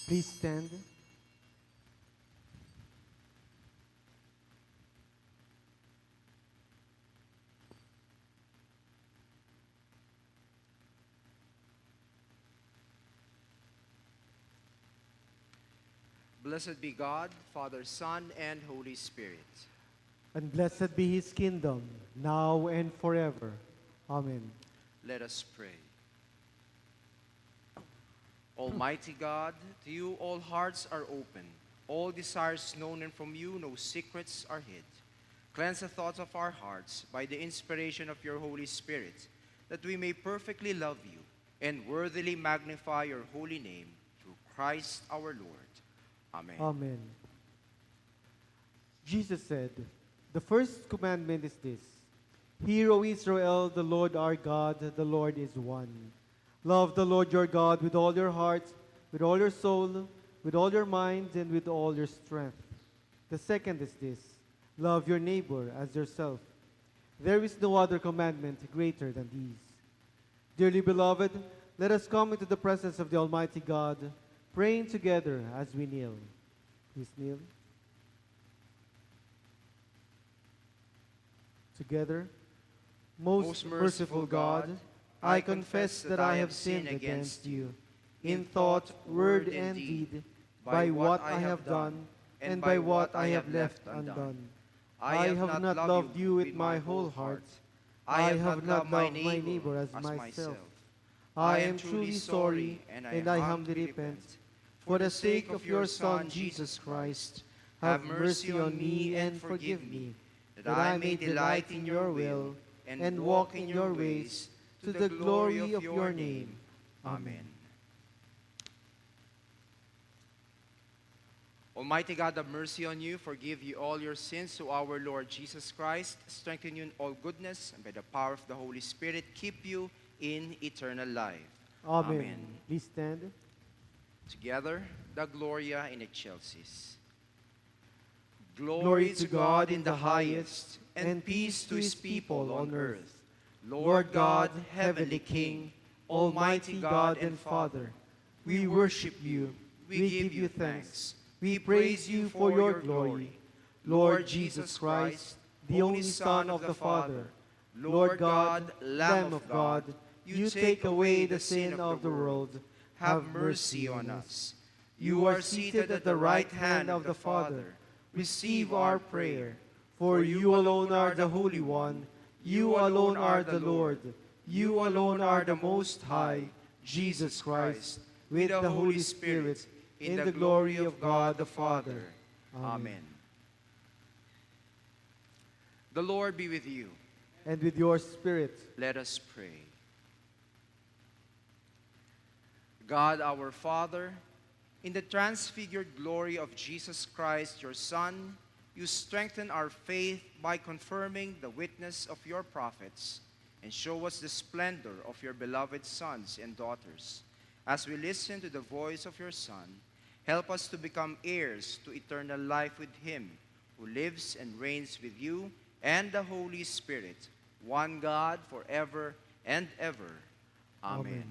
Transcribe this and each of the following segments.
Please stand. Blessed be God, Father, Son, and Holy Spirit. And blessed be his kingdom, now and forever. Amen. Let us pray. Almighty God, to you all hearts are open, all desires known, and from you no secrets are hid. Cleanse the thoughts of our hearts by the inspiration of your Holy Spirit, that we may perfectly love you and worthily magnify your holy name through Christ our Lord. Amen. Amen. Jesus said, "The first commandment is this: Hear, O Israel, the Lord our God, the Lord is one. Love the Lord your God with all your heart, with all your soul, with all your mind, and with all your strength. The second is this: Love your neighbor as yourself. There is no other commandment greater than these." Dearly beloved, let us come into the presence of the Almighty God, praying together as we kneel. Please kneel. Together. Most merciful God, I confess that I have sinned against you in thought, word, and deed, by what I have done and by what I have left undone. I have not loved you with my whole heart. I have not loved my neighbor as myself. I am truly sorry, and I humbly repent. For the sake of your Son, Jesus Christ, have mercy on me and forgive me, that I may delight in your will and walk in your ways, to the glory of your name. Amen. Almighty God, have mercy on you, forgive you all your sins, through our Lord Jesus Christ, strengthen you in all goodness, and by the power of the Holy Spirit, keep you in eternal life. Amen. Please stand. Together, the Gloria in Excelsis. Glory to God in the highest, and peace to his people on earth. Lord God, heavenly King, almighty God and Father, we worship you, we give you thanks, we praise you for your glory. Lord Jesus Christ, the only Son of the Father, Lord God, Lamb of God, you take away the sin of the world. Have mercy on us. You are seated at the right hand of the Father. Receive our prayer. For you alone are the Holy One. You alone are the Lord. You alone are the Most High, Jesus Christ, with the Holy Spirit, in the glory of God the Father. Amen. The Lord be with you. And with your spirit. Let us pray. God our Father, in the transfigured glory of Jesus Christ, your Son, you strengthen our faith by confirming the witness of your prophets, and show us the splendor of your beloved sons and daughters. As we listen to the voice of your Son, help us to become heirs to eternal life with him, who lives and reigns with you and the Holy Spirit, one God, forever and ever. Amen.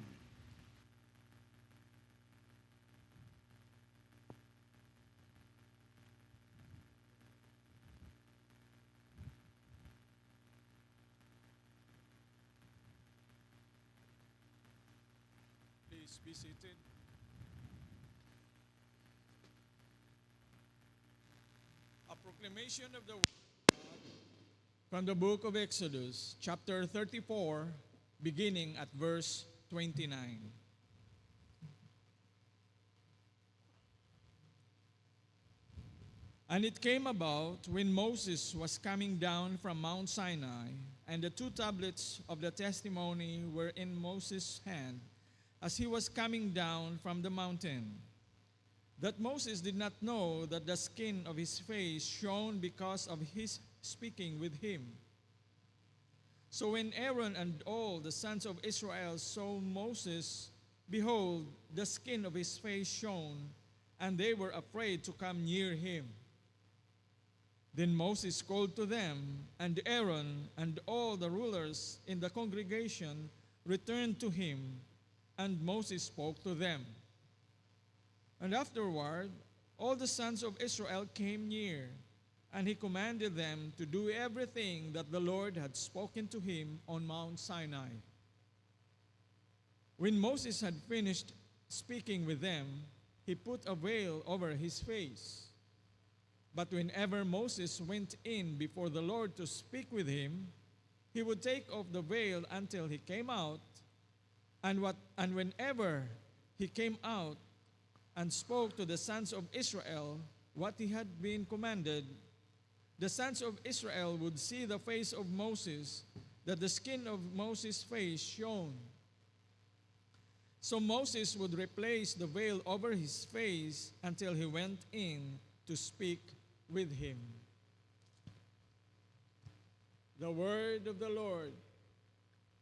Please be seated. A proclamation of the word from the book of Exodus, chapter 34, beginning at verse 29. And it came about when Moses was coming down from Mount Sinai, and the two tablets of the testimony were in Moses' hand, as he was coming down from the mountain, that Moses did not know that the skin of his face shone because of his speaking with him. So when Aaron and all the sons of Israel saw Moses, behold, the skin of his face shone, and they were afraid to come near him. Then Moses called to them, and Aaron and all the rulers in the congregation returned to him, and Moses spoke to them. And afterward, all the sons of Israel came near, and he commanded them to do everything that the Lord had spoken to him on Mount Sinai. When Moses had finished speaking with them, he put a veil over his face. But whenever Moses went in before the Lord to speak with him, he would take off the veil until he came out, and whenever he came out and spoke to the sons of Israel what he had been commanded, the sons of Israel would see the face of Moses, that the skin of Moses' face shone. So Moses would replace the veil over his face until he went in to speak with him. The word of the Lord.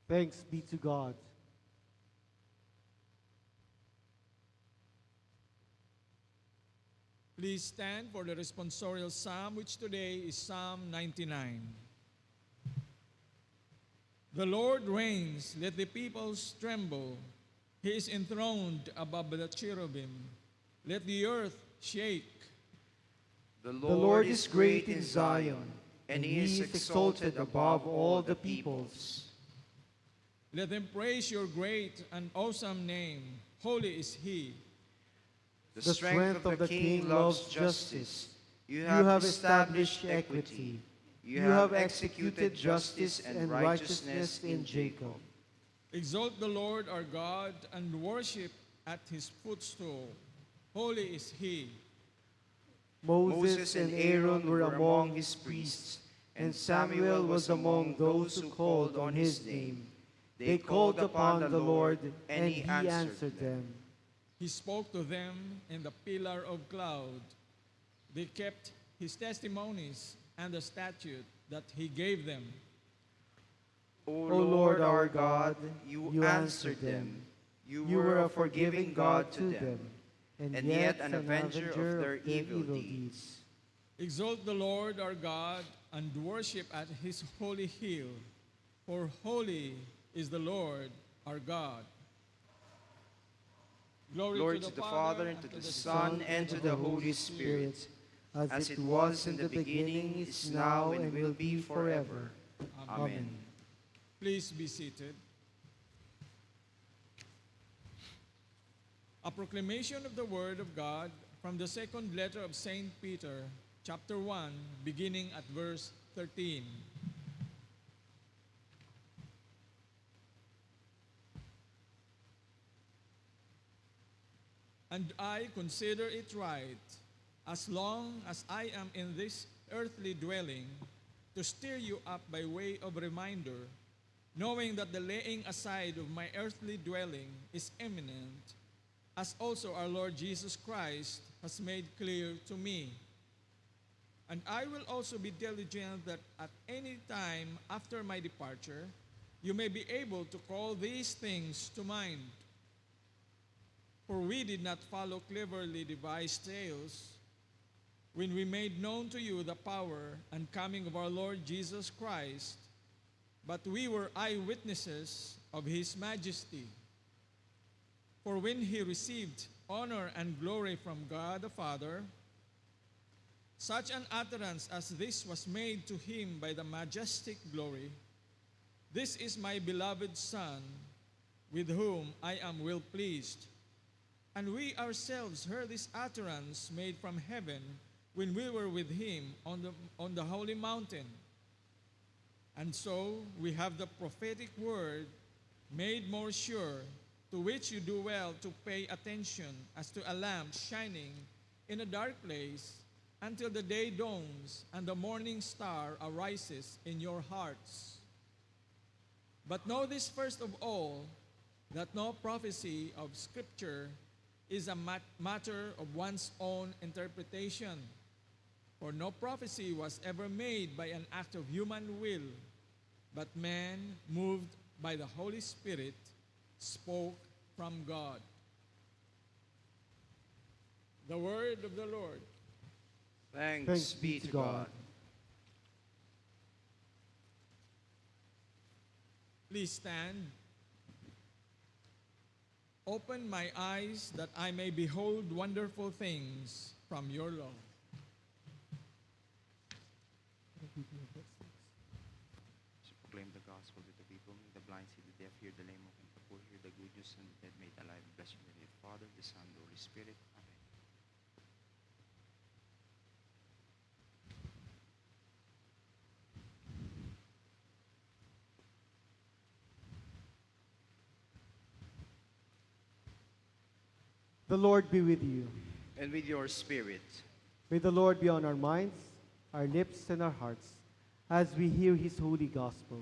Thanks be to God. Please stand for the responsorial psalm, which today is Psalm 99. The Lord reigns, let the peoples tremble. He is enthroned above the cherubim. Let the earth shake. The The Lord is great in Zion, and he is exalted above all the peoples. Let them praise your great and awesome name. Holy is he. The strength of the king loves justice. You You have established equity. You have executed justice and righteousness in Jacob. Exalt the Lord our God and worship at his footstool. Holy is he. Moses and Aaron were among his priests, and Samuel was among those who called on his name. They called upon the Lord, and he answered them. He spoke to them in the pillar of cloud. They kept his testimonies and the statute that he gave them. O Lord our God, you answered them. You were a forgiving God to them, and yet an avenger of their evil deeds. Exalt the Lord our God and worship at his holy hill, for holy is the Lord our God. Glory to the Father, and to the Son, and to the Holy Spirit, as it was in the beginning, is now, and will be forever. Amen. Please be seated. A proclamation of the Word of God from the second letter of St. Peter, chapter 1, beginning at verse 13. And I consider it right, as long as I am in this earthly dwelling, to stir you up by way of reminder, knowing that the laying aside of my earthly dwelling is imminent, as also our Lord Jesus Christ has made clear to me. And I will also be diligent that at any time after my departure, you may be able to call these things to mind. For we did not follow cleverly devised tales when we made known to you the power and coming of our Lord Jesus Christ, but we were eyewitnesses of his majesty. For when he received honor and glory from God the Father, such an utterance as this was made to him by the majestic glory, "This is my beloved Son, with whom I am well pleased." And we ourselves heard this utterance made from heaven when we were with him on the holy mountain. And so we have the prophetic word made more sure, to which you do well to pay attention as to a lamp shining in a dark place until the day dawns and the morning star arises in your hearts. But know this first of all, that no prophecy of Scripture is a matter of one's own interpretation. For no prophecy was ever made by an act of human will, but man, moved by the Holy Spirit, spoke from God. The word of the Lord. Thanks be to God. Please stand. Open my eyes that I may behold wonderful things from your law. To proclaim the gospel to the people, may the blind see, the deaf hear, the lame walk, and the poor hear the good news, and the dead made alive. Bless you, the Father, the Son, the Holy Spirit. Amen. The Lord be with you. And with your spirit, May the Lord be on our minds, our lips, and our hearts as we hear his holy gospel.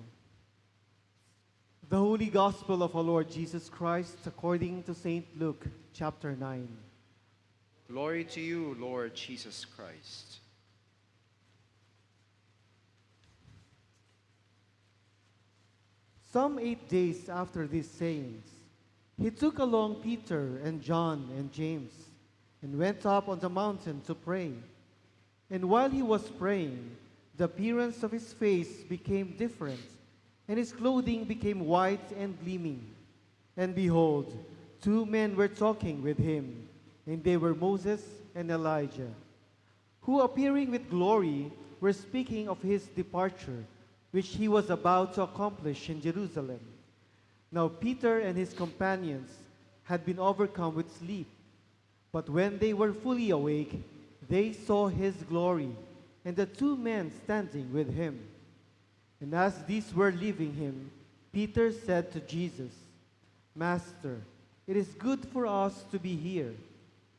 The Holy Gospel of our Lord Jesus Christ according to St. Luke, chapter 9. glory to you, Lord Jesus Christ. Some 8 days after these sayings, he took along Peter and John and James and went up on the mountain to pray. And while he was praying, the appearance of his face became different, and his clothing became white and gleaming. And behold, 2 men were talking with him, and they were Moses and Elijah, who appearing with glory were speaking of his departure, which he was about to accomplish in Jerusalem. Now Peter and his companions had been overcome with sleep, but when they were fully awake, they saw his glory, and the 2 men standing with him. And as these were leaving him, Peter said to Jesus, Master, it is good for us to be here.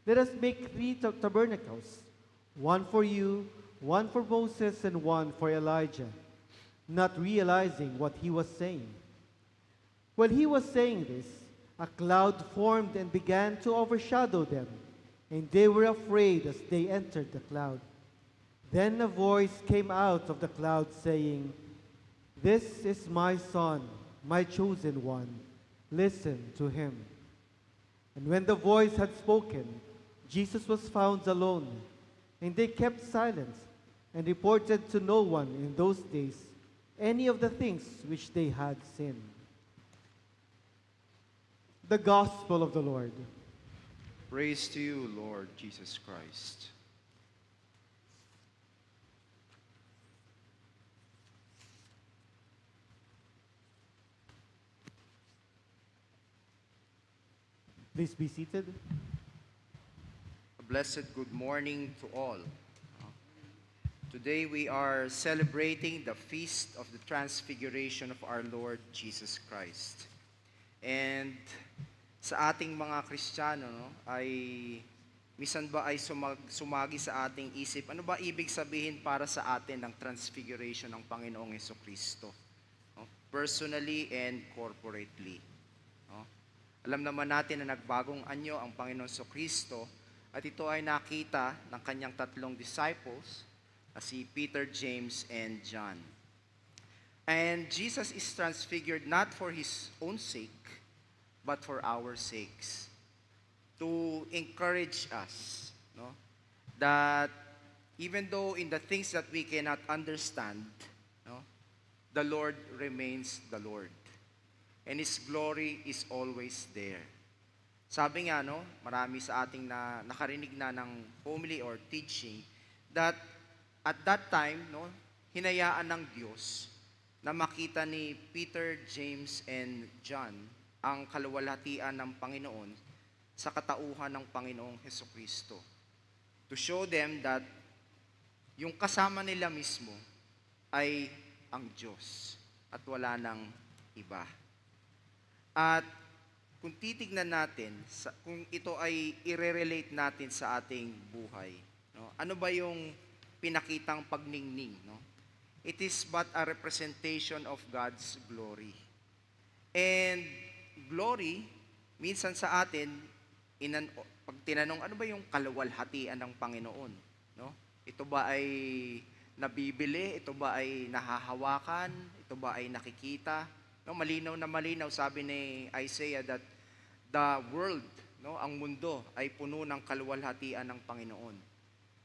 Let us make 3 tabernacles, one for you, one for Moses, and one for Elijah, not realizing what he was saying. While he was saying this, a cloud formed and began to overshadow them, and they were afraid as they entered the cloud. Then a voice came out of the cloud saying, This is my Son, my chosen one. Listen to him. And when the voice had spoken, Jesus was found alone, and they kept silence and reported to no one in those days any of the things which they had seen. The Gospel of the Lord. Praise to you, Lord Jesus Christ. Please be seated. A blessed good morning to all. Today we are celebrating the feast of the transfiguration of our Lord Jesus Christ. And sa ating mga Kristiyano, no, ay misan ba ay sumagi sa ating isip, ano ba ibig sabihin para sa atin ng transfiguration ng Panginoong Hesukristo? No? Personally and corporately. No? Alam naman natin na nagbagong anyo ang Panginoong Hesukristo at ito ay nakita ng kanyang 3 disciples, si Peter, James, and John. And Jesus is transfigured not for his own sake, but for our sakes. To encourage us, no? That even though in the things that we cannot understand, no, the Lord remains the Lord. And His glory is always there. Sabi nga, no, marami sa ating na nakarinig na ng homily or teaching that at that time, no, hinayaan ng Diyos na makita ni Peter, James, and John ang kaluwalhatian ng Panginoon sa katauhan ng Panginoong Hesukristo. To show them that yung kasama nila mismo ay ang Diyos at wala nang iba. At kung titignan natin, kung ito ay i-relate natin sa ating buhay, no? Ano ba yung pinakitang pagningning? No? It is but a representation of God's glory. And glory, minsan sa atin, pag tinanong, ano ba yung kaluwalhatian ng Panginoon? No? Ito ba ay nabibili? Ito ba ay nahahawakan? Ito ba ay nakikita? No, malinaw na malinaw, sabi ni Isaiah that the world, no, ang mundo ay puno ng kaluwalhatian ng Panginoon.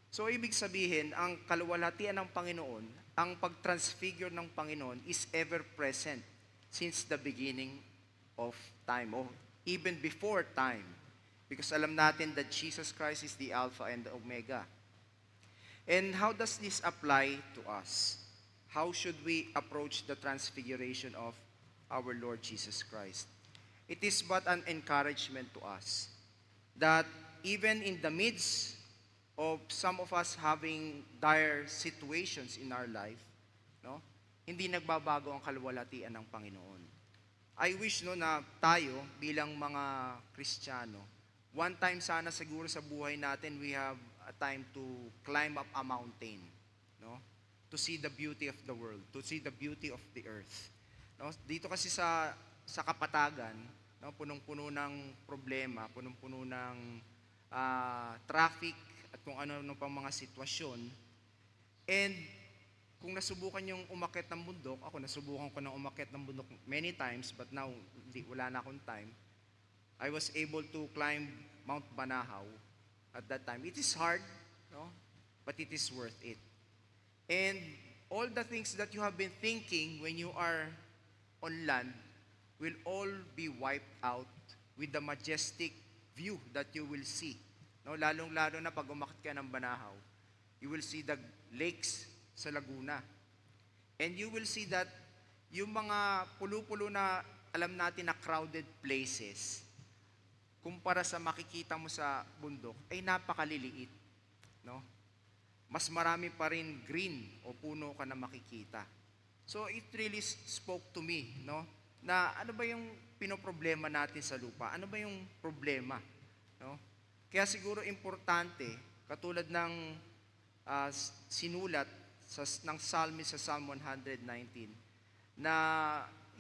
So ibig sabihin, ang kaluwalhatian ng Panginoon, ang pag-transfigure ng Panginoon is ever present since the beginning of time. O even before time. Because alam natin that Jesus Christ is the Alpha and the Omega. And how does this apply to us? How should we approach the transfiguration of our Lord Jesus Christ? It is but an encouragement to us that even in the midst of some of us having dire situations in our life, no, hindi nagbabago ang kaluwalhatian ng Panginoon. I wish no na tayo bilang mga Kristiyano, one time sana siguro sa buhay natin we have a time to climb up a mountain, no? To see the beauty of the world, to see the beauty of the earth. No? Dito kasi sa kapatagan, no, punong-puno ng problema, punong-puno ng traffic at kung ano-ano pang mga sitwasyon. And kung nasubukan yung umakyat ng bundok, ako nasubukan ko ng umakyat ng bundok many times, but now wala na akong time. I was able to climb Mount Banahaw at that time. It is hard, no? But it is worth it. And all the things that you have been thinking when you are on land will all be wiped out with the majestic view that you will see. No, lalong-lalo na pag umakyat ka ng Banahaw, you will see the lakes sa Laguna. And you will see that yung mga pulo-pulo na alam natin na crowded places, kumpara sa makikita mo sa bundok, ay napakaliliit. No? Mas marami pa rin green o puno ka na makikita. So it really spoke to me, no? Na ano ba yung pinoproblema natin sa lupa? Ano ba yung problema? No? Kaya siguro importante, katulad ng sinulat ng psalmist sa Psalm 119, na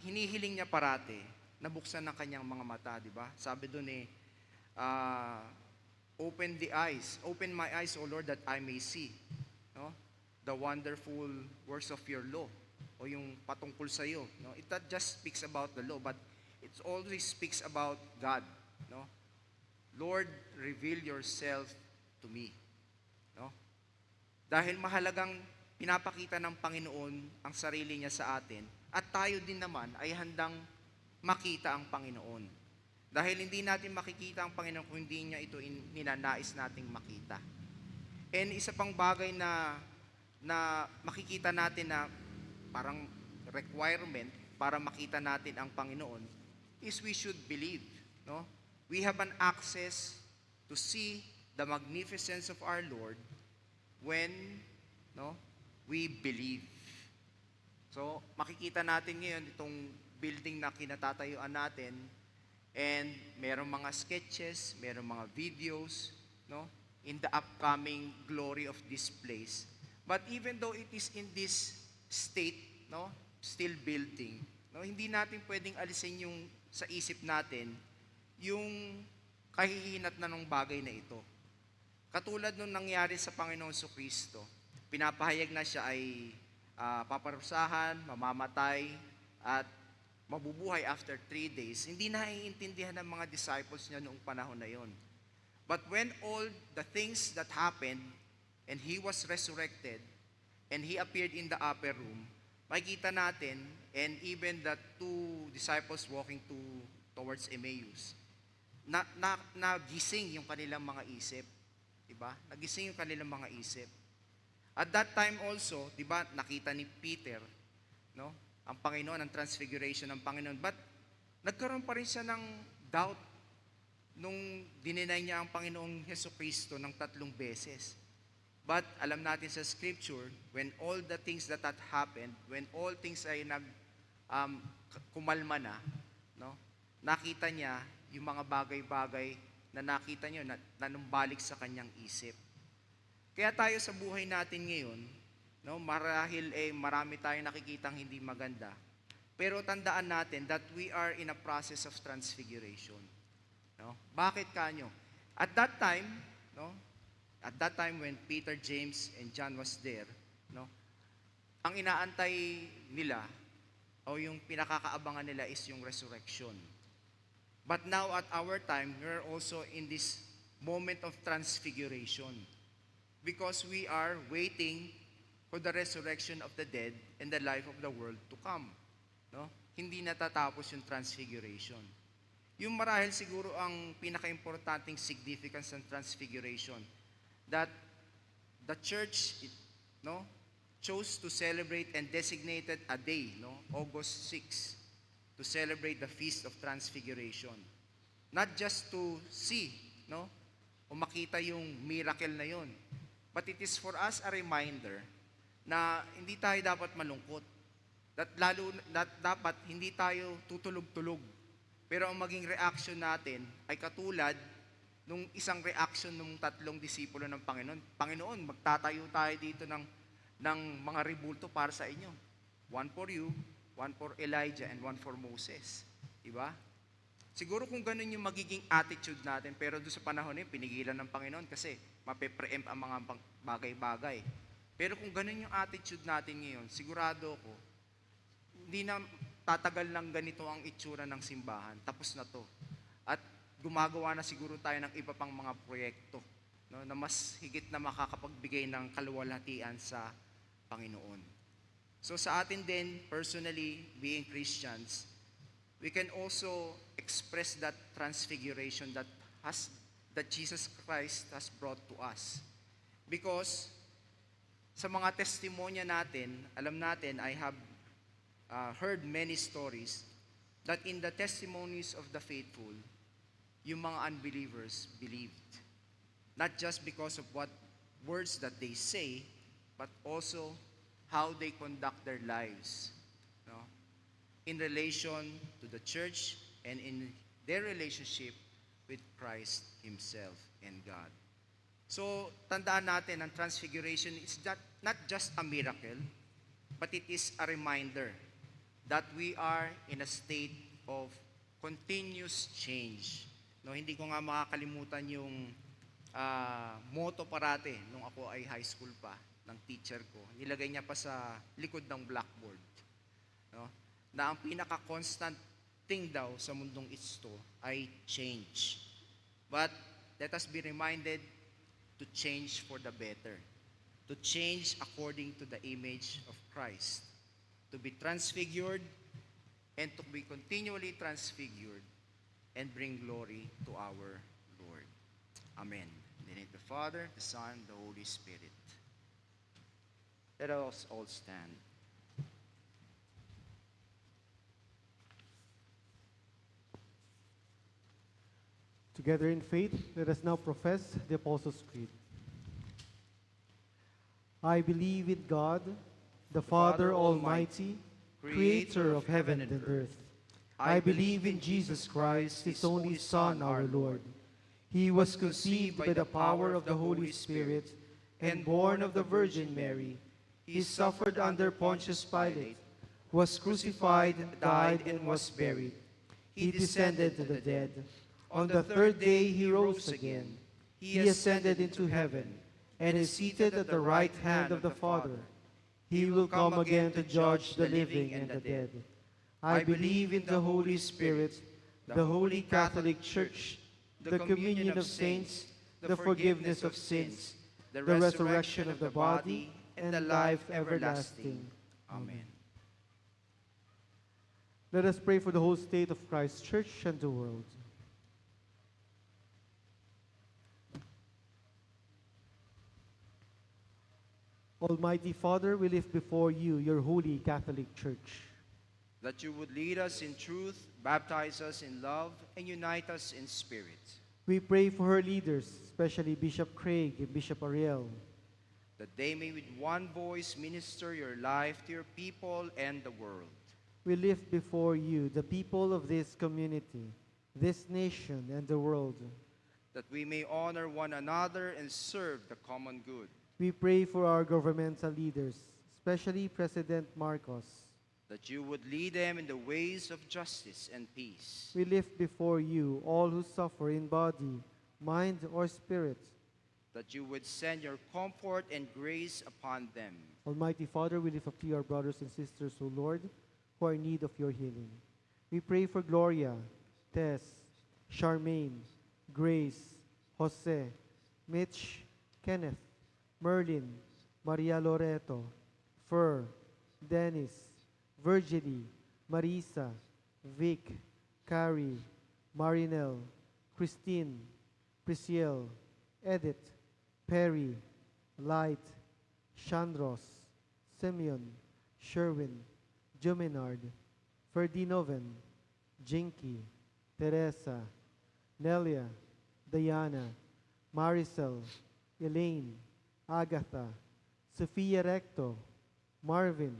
hinihiling niya parati, nabuksan ng kanyang mga mata, di ba? Sabi doon open my eyes, O Lord, that I may see, no? The wonderful works of your law, o yung patungkol sa iyo, no? It not just speaks about the law, but it always speaks about God, no? Lord, reveal yourself to me, no? Dahil mahalagang pinapakita ng Panginoon ang sarili niya sa atin, at tayo din naman ay handang makita ang Panginoon. Dahil hindi natin makikita ang Panginoon kung hindi niya ito ninanais nating makita. And isa pang bagay na makikita natin na parang requirement para makita natin ang Panginoon is we should believe, no? We have an access to see the magnificence of our Lord when, no, we believe. So, makikita natin ngayon itong building na kinatatayuan natin, and merong mga sketches, merong mga videos, no, in the upcoming glory of this place. But even though it is in this state, no, still building, no, hindi natin pwedeng alisin yung sa isip natin yung kahihinat na ng bagay na ito. Katulad nung nangyari sa Panginoon Kristo, pinapahayag na siya ay paparusahan, mamamatay, at mabubuhay after 3 days. Hindi naiintindihan ng mga disciples niya noong panahon na yon. But when all the things that happened, and He was resurrected, and He appeared in the upper room, makikita natin, and even the 2 disciples walking towards Emmaus, nagising yung kanilang mga isip. Diba? Nagising yung kanilang mga isip. At that time also, diba, nakita ni Peter, no, ang Panginoon, ang transfiguration ng Panginoon. But nagkaroon pa rin siya ng doubt nung dininay niya ang Panginoong Jesucristo ng 3 beses. But alam natin sa Scripture, when all the things that had happened, when all things ay kumalma na, no, nakita niya yung mga bagay-bagay na nakita niyo na nanumbalik sa kanyang isip. Kaya tayo sa buhay natin ngayon, no, marahil marami tayong nakikitang hindi maganda, pero tandaan natin that we are in a process of transfiguration. No? Bakit kanyo? At that time, no, at that time when Peter, James, and John was there, no, ang inaantay nila o yung pinakakaabangan nila is yung resurrection. But now at our time, we're also in this moment of transfiguration because we are waiting for the resurrection of the dead and the life of the world to come. No? Hindi natatapos yung transfiguration. Yung marahil siguro ang pinaka-importanting significance ng Transfiguration, that the church, no, chose to celebrate and designated a day, no, August 6, to celebrate the Feast of Transfiguration. Not just to see, no, o makita yung miracle na yon, but it is for us a reminder na hindi tayo dapat malungkot. Dapat hindi tayo tutulog-tulog. Pero ang maging reaction natin ay katulad nung isang reaction ng tatlong disipulo ng Panginoon. Panginoon, magtatayo tayo dito ng mga rebulto para sa inyo. One for you, one for Elijah, and one for Moses. Diba? Siguro kung ganun yung magiging attitude natin, pero doon sa panahon na yun, pinigilan ng Panginoon kasi mape-preempt ang mga bagay-bagay. Pero kung ganun yung attitude natin ngayon, sigurado ko, hindi na tatagal ng ganito ang itsura ng simbahan. Tapos na to. At gumagawa na siguro tayo ng iba pang mga proyekto, no, na mas higit na makakapagbigay ng kaluwalhatian sa Panginoon. So sa atin din, personally, being Christians, we can also express that transfiguration that Jesus Christ has brought to us. Because sa mga testimonya natin, alam natin, I have heard many stories that in the testimonies of the faithful, yung mga unbelievers believed. Not just because of what words that they say, but also how they conduct their lives, no? In relation to the church and in their relationship with Christ Himself and God. So, tandaan natin, ang transfiguration is not just a miracle, but it is a reminder that we are in a state of continuous change. No, hindi ko nga makakalimutan yung motto parate nung ako ay high school pa ng teacher ko. Nilagay niya pa sa likod ng blackboard. No? Na ang pinaka-constant thing daw sa mundong ito ay change. But let us be reminded to change for the better. To change according to the image of Christ. To be transfigured and to be continually transfigured and bring glory to our Lord. Amen. In the name of the Father, the Son, the Holy Spirit. Let us all stand. Together in faith, let us now profess the Apostles' Creed. I believe in God, the Father Almighty, Creator of heaven and earth. I believe in Jesus Christ, His only Son, our Lord. He was conceived by the power of the Holy Spirit and born of the Virgin Mary. He suffered under Pontius Pilate, was crucified, died, and was buried. He descended to the dead. On the third day He rose again. He ascended into heaven and is seated at the right hand of the Father. He will come again to judge the living and the dead. I believe in the Holy Spirit, the Holy Catholic Church, the communion of saints, the forgiveness of sins, the resurrection of the body, and the life everlasting. Amen. Let us pray for the whole state of Christ's Church and the world. Almighty Father, we lift before you your holy Catholic Church. That you would lead us in truth, baptize us in love, and unite us in spirit. We pray for her leaders, especially Bishop Craig and Bishop Ariel. That they may with one voice minister your life to your people and the world. We lift before you the people of this community, this nation, and the world. That we may honor one another and serve the common good. We pray for our governmental leaders, especially President Marcos. That you would lead them in the ways of justice and peace. We lift before you all who suffer in body, mind, or spirit. That you would send your comfort and grace upon them. Almighty Father, we lift up to you our brothers and sisters, O Lord, who are in need of your healing. We pray for Gloria, Tess, Charmaine, Grace, Jose, Mitch, Kenneth, Merlin, Maria Loreto, Fer, Dennis, Virgilie, Marisa, Vic, Carrie, Marinel, Christine, Prisciel, Edith, Perry, Light, Chandros, Simeon, Sherwin, Juminard, Ferdinoven, Jinky, Teresa, Nelia, Diana, Maricel, Elaine, Agatha, Sofia Recto, Marvin,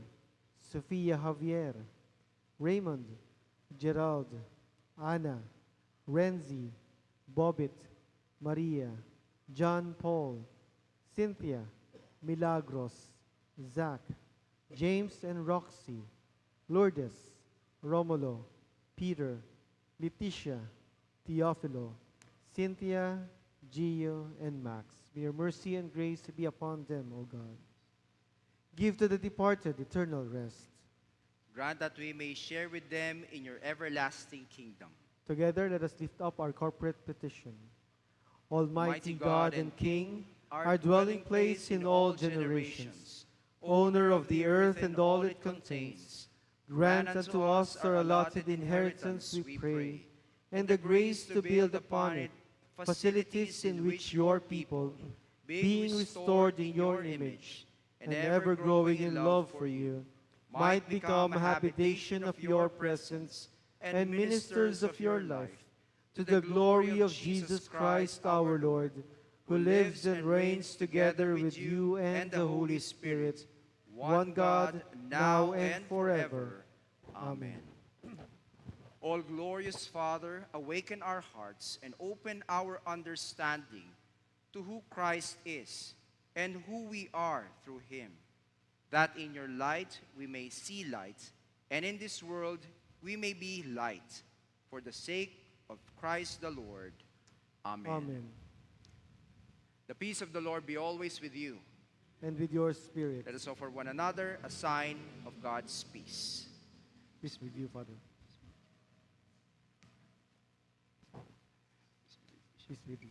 Sofia Javier, Raymond, Gerald, Anna, Renzi, Bobit, Maria, John Paul, Cynthia, Milagros, Zach, James and Roxy, Lourdes, Romulo, Peter, Leticia, Teofilo, Cynthia, Gio, and Max. May your mercy and grace be upon them, O God. Give to the departed eternal rest. Grant that we may share with them in your everlasting kingdom. Together, let us lift up our corporate petition. Almighty God and King, our dwelling place in all generations, owner of the earth and all it contains, grant unto us our allotted inheritance, we pray, and the grace to build upon it facilities in which your people, being restored in your image, and ever growing in love for you, might become a habitation of your presence and ministers of your life, to the glory of Jesus Christ our Lord, who lives and reigns together with you and the Holy Spirit, one God, now and forever. Amen. All glorious Father, awaken our hearts and open our understanding to who Christ is and who we are through him, that in your light we may see light, and in this world we may be light, for the sake of Christ the Lord. Amen. Amen. The peace of the Lord be always with you. And with your spirit. Let us offer one another a sign of God's peace. Peace with you, Father. Peace with you.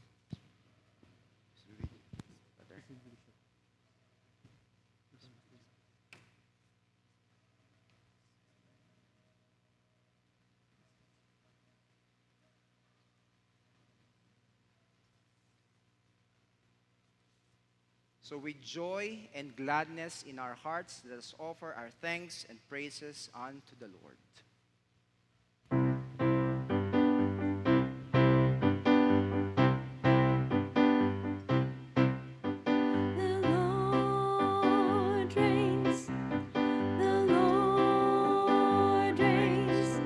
So with joy and gladness in our hearts, let us offer our thanks and praises unto the Lord. The Lord reigns. The Lord reigns.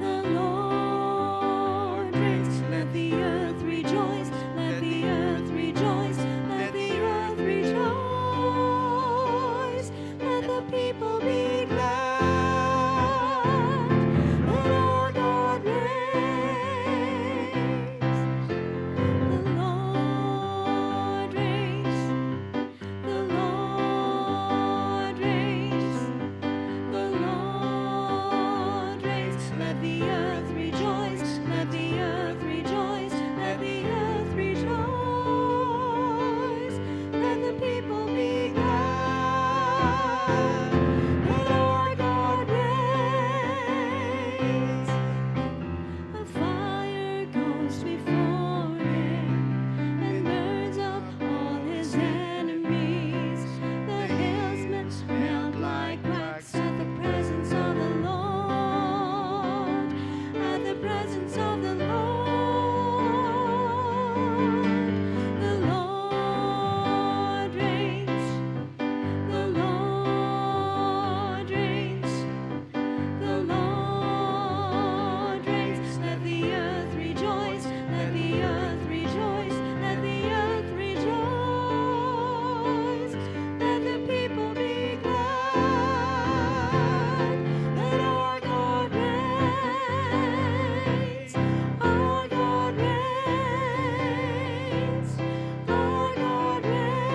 The Lord reigns. Let the earth rejoice. Let the earth rejoice. Let the earth rejoice. Let the people be glad. Let our God reigns. The Lord reigns. The Lord reigns. The Lord reigns. Let the earth rejoice. Let the earth rejoice. Let the earth rejoice. Let the people be glad. Let our God reigns. A fire goes before him and burns up all his enemies. The hills melt like wax at the presence of the Lord. At the presence of the Lord. The Lord reigns. The Lord reigns. The Lord reigns. Let the earth rejoice. Let the earth rejoice. Let the earth rejoice. Let the people be glad. Let our God reigns. Our God reigns. Our God reigns.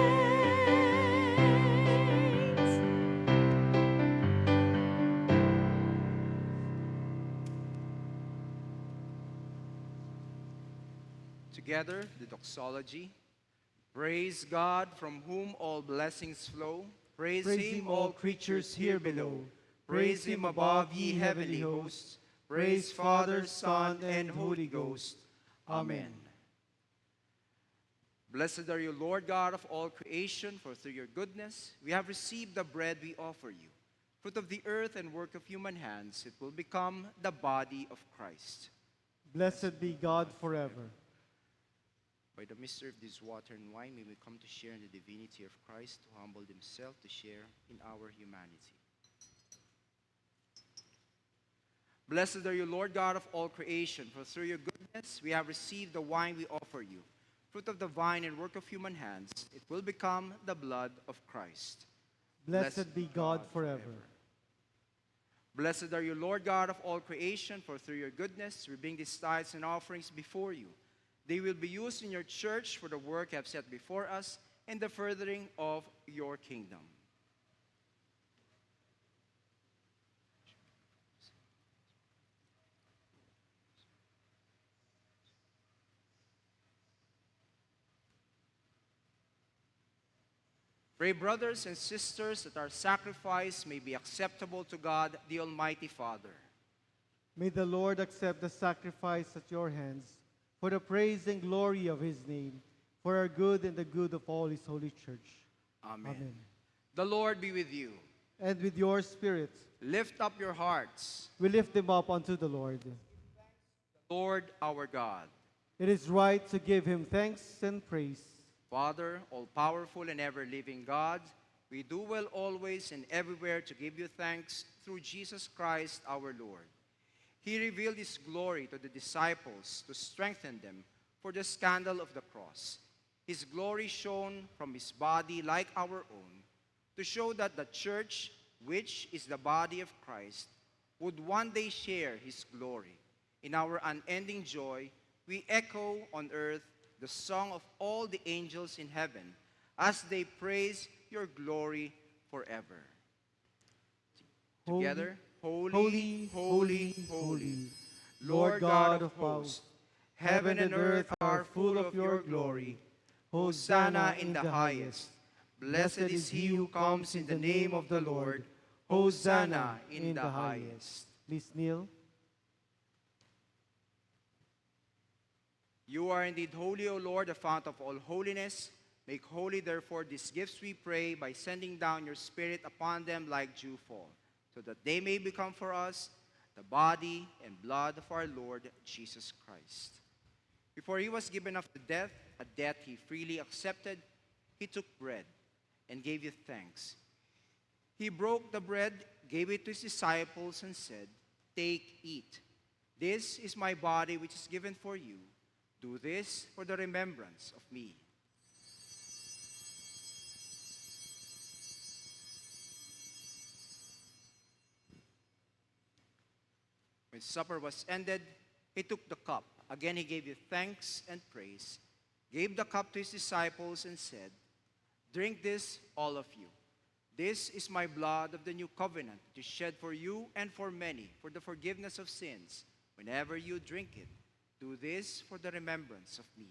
Together, the doxology. Praise God, from whom all blessings flow. Praise him, all creatures here below. Praise him above, ye heavenly hosts. Praise Father, Son, and Holy Ghost. Amen. Blessed are you, Lord God of all creation, for through your goodness we have received the bread we offer you. Fruit of the earth and work of human hands, it will become the body of Christ. Blessed be God forever. By the mystery of this water and wine, may we come to share in the divinity of Christ, who humbled himself to share in our humanity. Blessed are you, Lord God of all creation, for through your goodness we have received the wine we offer you. Fruit of the vine and work of human hands, it will become the blood of Christ. Blessed be God forever. Blessed are you, Lord God of all creation, for through your goodness we bring these tithes and offerings before you. They will be used in your church for the work you have set before us and the furthering of your kingdom. Pray, brothers and sisters, that our sacrifice may be acceptable to God, the Almighty Father. May the Lord accept the sacrifice at your hands for the praise and glory of his name, for our good and the good of all his holy church. Amen. Amen. The Lord be with you. And with your spirit, Lift up your hearts. we lift them up unto the Lord. Lord our God. It is right to give him thanks and praise. Father, all-powerful and ever-living God, we do well always and everywhere to give you thanks through Jesus Christ our Lord. He revealed his glory to the disciples to strengthen them for the scandal of the cross. His glory shone from his body like our own, to show that the church, which is the body of Christ, would one day share his glory. In our unending joy, we echo on earth the song of all the angels in heaven as they praise your glory forever. Together, holy, holy, holy, Lord God of hosts, heaven and earth are full of your glory. Hosanna in the highest. Blessed is he who comes in the name of the Lord. Hosanna in the highest. Please kneel. You are indeed holy, O Lord, the fount of all holiness. Make holy, therefore, these gifts, we pray, by sending down your Spirit upon them like dewfall, so that they may become for us the body and blood of our Lord Jesus Christ. Before he was given up to death, a death he freely accepted, he took bread and gave you thanks. He broke the bread, gave it to his disciples, and said, "Take, eat. This is my body, which is given for you. Do this for the remembrance of me." When supper was ended, he took the cup. Again he gave you thanks and praise, gave the cup to his disciples, and said, "Drink this, all of you. This is my blood of the new covenant, which is shed for you and for many for the forgiveness of sins. Whenever you drink it, do this for the remembrance of me."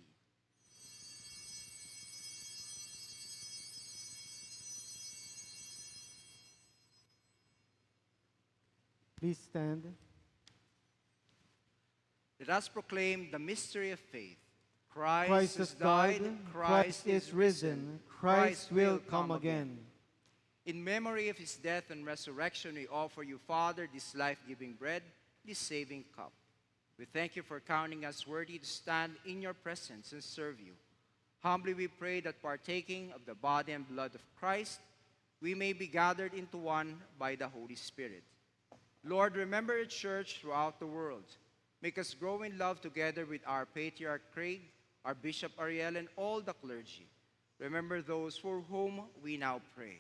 Please stand. Let us proclaim the mystery of faith. Christ has died, Christ is risen, Christ will come again. In memory of his death and resurrection, we offer you, Father, this life-giving bread, this saving cup. We thank you for counting us worthy to stand in your presence and serve you. Humbly we pray that partaking of the body and blood of Christ, we may be gathered into one by the Holy Spirit. Lord, remember your church throughout the world. Make us grow in love together with our Patriarch Craig, our Bishop Ariel, and all the clergy. Remember those for whom we now pray.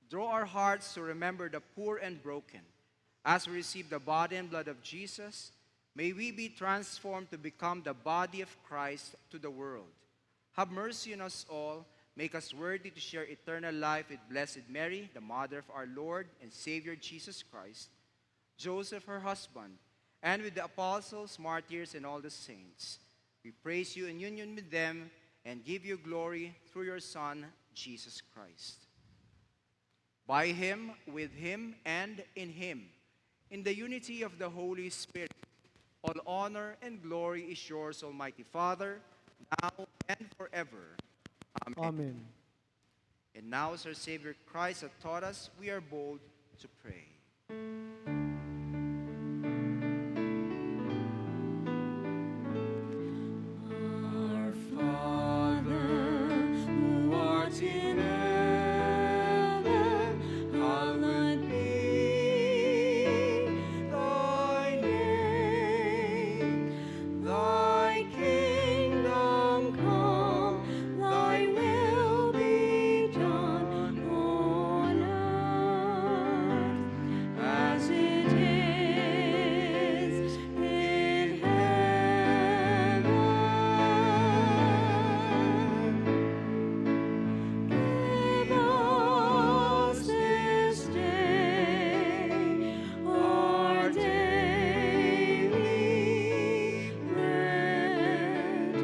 Draw our hearts to remember the poor and broken. As we receive the body and blood of Jesus, may we be transformed to become the body of Christ to the world. Have mercy on us all. Make us worthy to share eternal life with Blessed Mary, the mother of our Lord and Savior Jesus Christ, Joseph, her husband, and with the apostles, martyrs, and all the saints. We praise you in union with them and give you glory through your Son, Jesus Christ. by him, with him, and in him, in the unity of the Holy Spirit. All honor and glory is yours, Almighty Father, now and forever. Amen. Amen. And now, as our Savior Christ hath taught us, we are bold to pray. Our Father, who art in heaven, hallowed be thy name. Thy kingdom come, thy will be done on earth as it is in heaven. Give us this day our daily bread,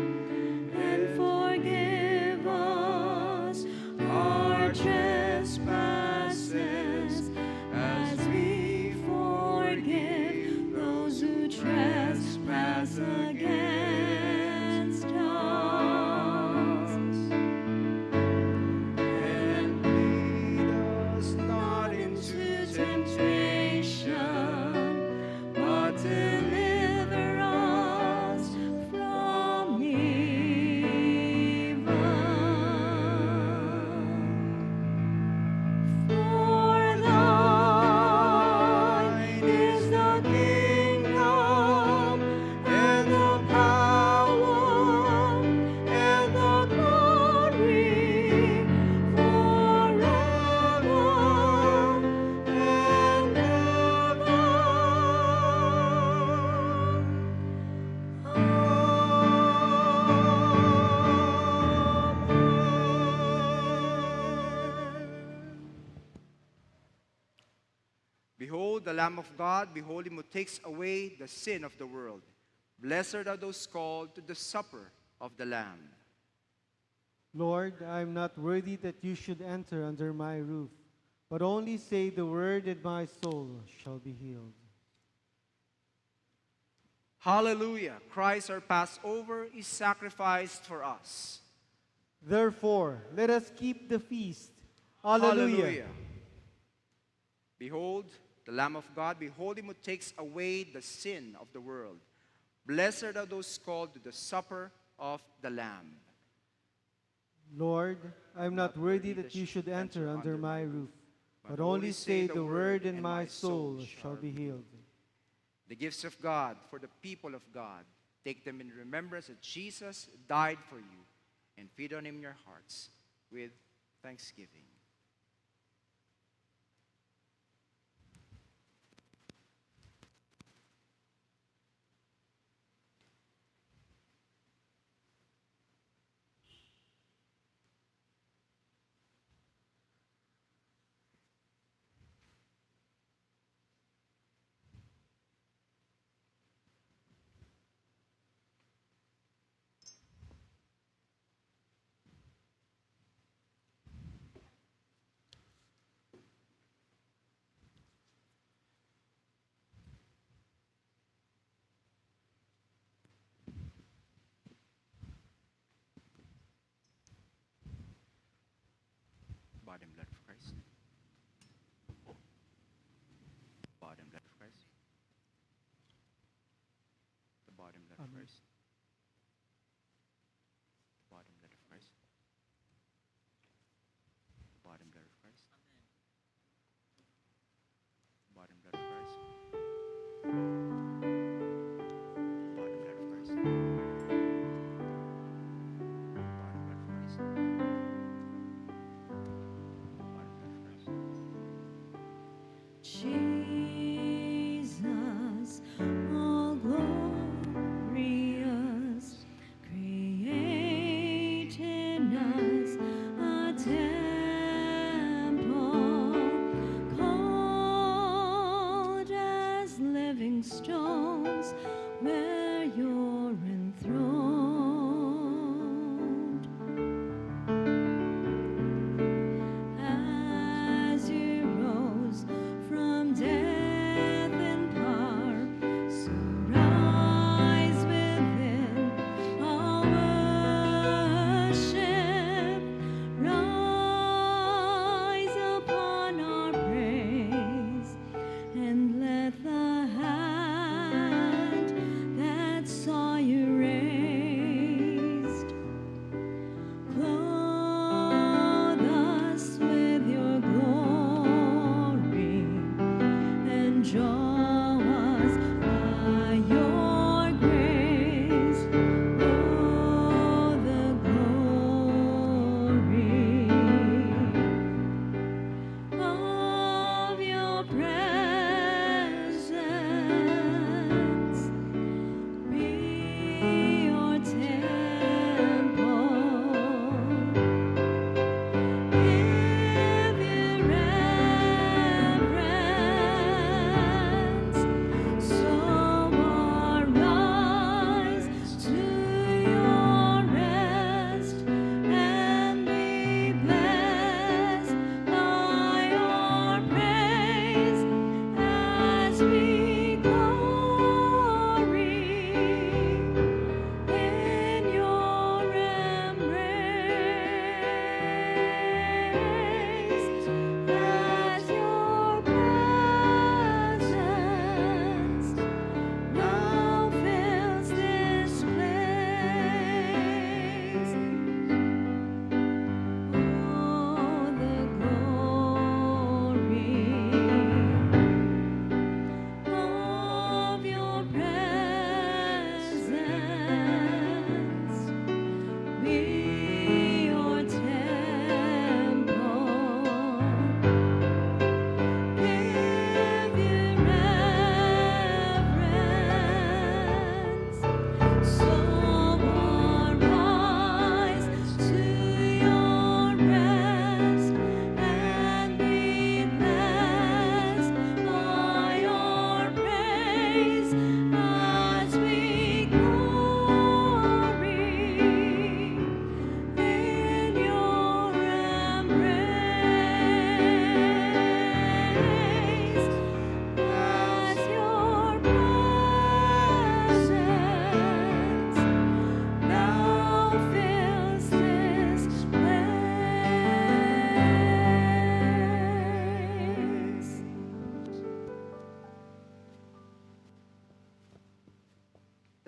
and forgive us our trespasses as we forgive those who trespass against us. And lead us not Into temptation, but deliver us from evil. For thine is the kingdom, and the power, and the glory, forever and ever. Behold the Lamb of God, behold him who takes away the sin of the world. Blessed are those called to the supper of the Lamb. Lord, I am not worthy that you should enter under my roof, but only say the word and my soul shall be healed. Hallelujah! Christ our Passover is sacrificed for us. Therefore, let us keep the feast. Hallelujah. Behold the Lamb of God, behold him who takes away the sin of the world. Blessed are those called to the supper of the Lamb. Lord, I am not worthy that you should enter under my roof, but only say the word and my soul shall be healed. The gifts of God for the people of God. Take them in remembrance that Jesus died for you, and feed on him in your hearts with thanksgiving. Body and blood of Christ. Body and blood of Christ. The body and blood of Amen. Christ. The body and blood of Christ. The body and blood of Christ. The body and blood of Christ. The body and blood of Christ. The body and blood of Christ. The body and blood of Christ. Jesus, all glorious, create in us a temple, called as living stones, where you're enthroned. As you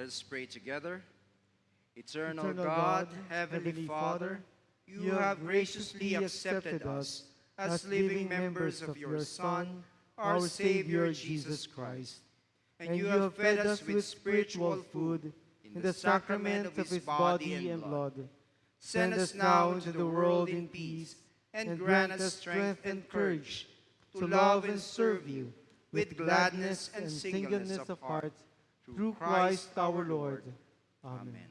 Let us pray together. Eternal God, Heavenly Father, you have graciously accepted us as living members of your Son, our Savior Jesus Christ. And you have fed us with spiritual food in the sacrament of his body and blood. Send us now into the world in peace, and grant us strength and courage to love and serve you with gladness and singleness of heart, through Christ our Lord. Amen.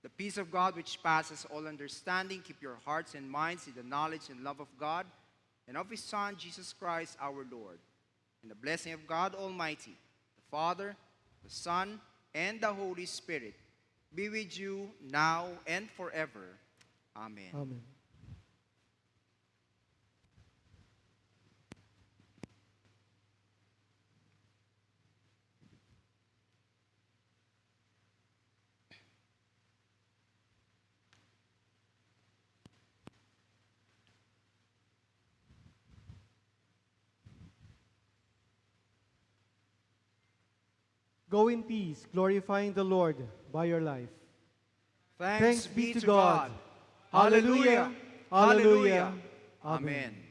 The peace of God which passes all understanding, keep your hearts and minds in the knowledge and love of God and of his Son, Jesus Christ our Lord. And the blessing of God Almighty, the Father, the Son, and the Holy Spirit be with you now and forever. Amen. Amen. Go in peace, glorifying the Lord by your life. Thanks be to God. Hallelujah. Hallelujah. Amen. Amen.